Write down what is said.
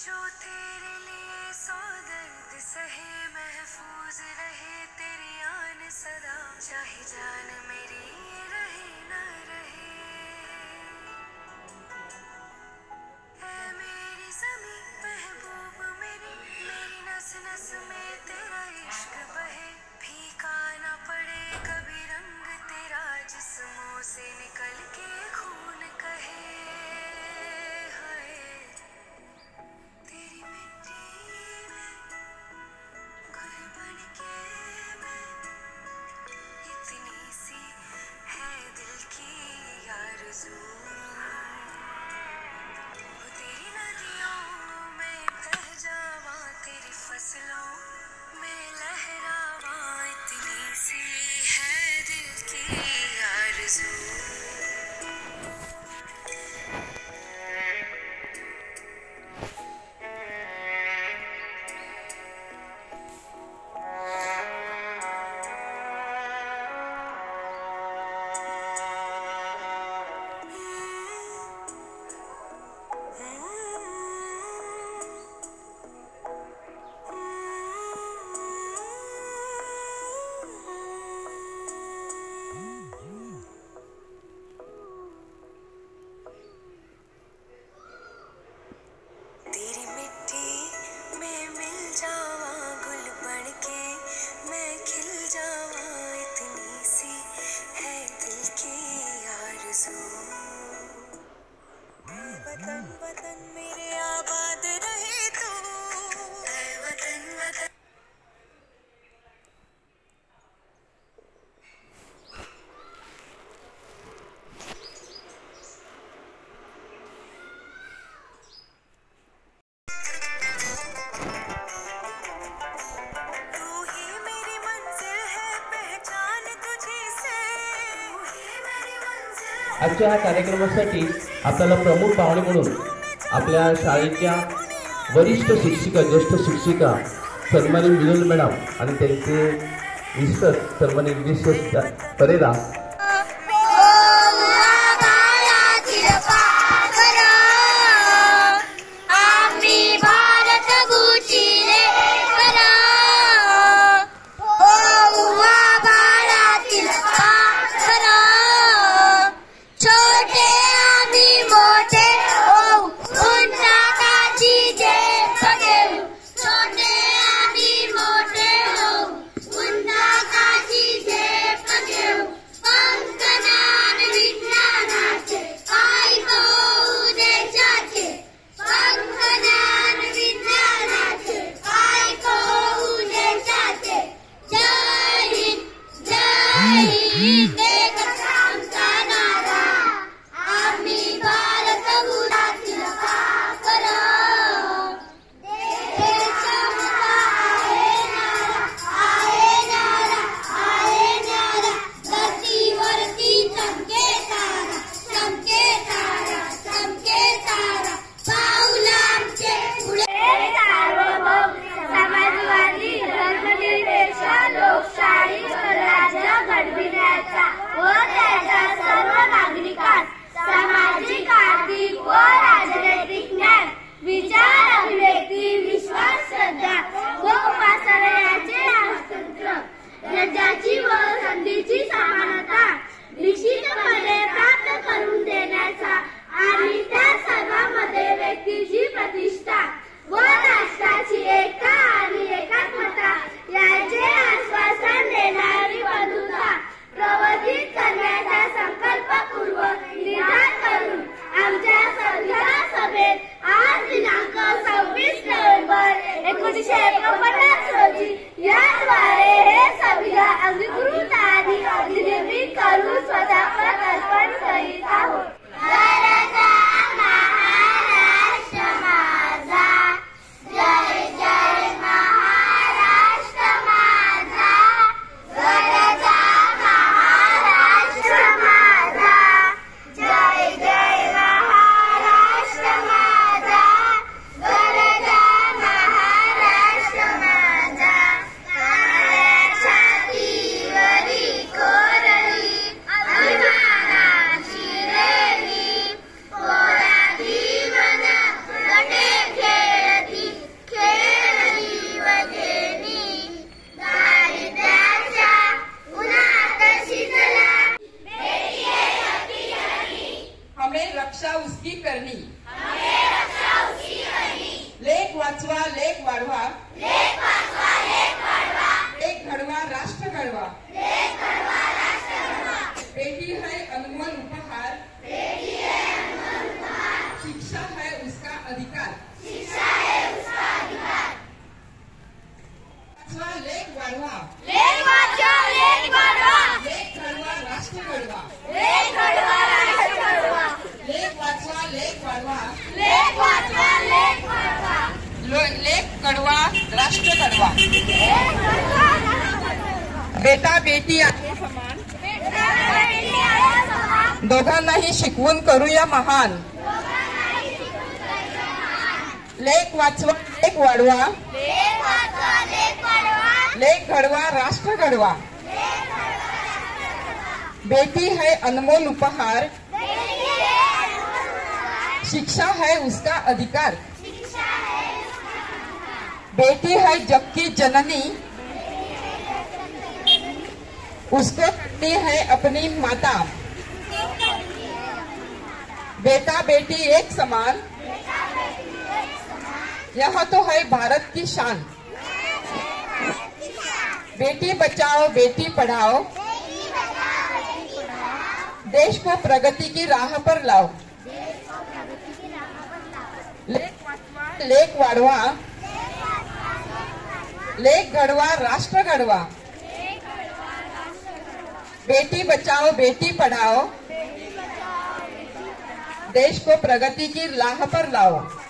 जो तेरे लिए सौ दर्द सहे, महफूज रहे तेरी आन सदा, चाहे जान मेरी रहे न रहे। ऐ मेरी ज़मीं महबूब मेरी, मेरी नस नस में तेरा इश्क बहे, फीका ना पड़े कभी रंग तेरा, जिस्मों से निकल के खून कहे। हाय तेरी मिट्टी में गुल बन के मैं, इतनी सी है दिल की आरज़ू, तेरी नदियों में बह जावा, तेरी फसलों में लहरावा, इतनी सी है दिल की आरज़ू। तेरी मिट्टी में मिल जावा, गुल बन के मैं खिल जावा, इतनी सी है दिल की आरज़ू। वतन वतन मेरे आबाद रहे तू, ऐ वतन वतन। तू ही मेरी मंजिल है, पहचान तुझी से, तू ही मेरी मंजिल है। आजच्या ह्या कार्यक्रमासाठी आपल्याला प्रमुख पाहुणे म्हणून आपल्या शाळेच्या वरिष्ठ शिक्षिका, ज्येष्ठ शिक्षिका सन्माननीय विनोद मॅडम आणि त्यांचे मिस्टर सन्माननीय विजय परेरा उसकी करणी. लेख वाचवा लेख वाढवा. लेख घडवा राष्ट्र घडवा. बेटी है अनमोल उपहार. शिक्षा है उसका अधिकार. वाचवा लेख वाढवा. लेख घडवा राष्ट्र घडवा. लेख वाचवा लेख वाढवा. लेख घडवा राष्ट्र घडवा. बेटा बेटी आहे समान. दोघांनाही शिकवून करूया महान. लेख वाचवा लेख वाढवा. लेख घडवा राष्ट्र घडवा. बेटी है अनमोल उपहार. शिक्षा है उसका अधिकार. बेटी है जग की जननी. उसको करती है अपनी माता. बेटा बेटी एक समान. यह तो है भारत की शान. बेटी बचाओ बेटी पढ़ाओ. देश को प्रगति की राह पर लाओ. लेख वाचवा लेख वाढवा. लेख घडवा राष्ट्र घडवा. बेटी बचाओ बेटी पढ़ाओ. देश को प्रगति की राह पर लाओ.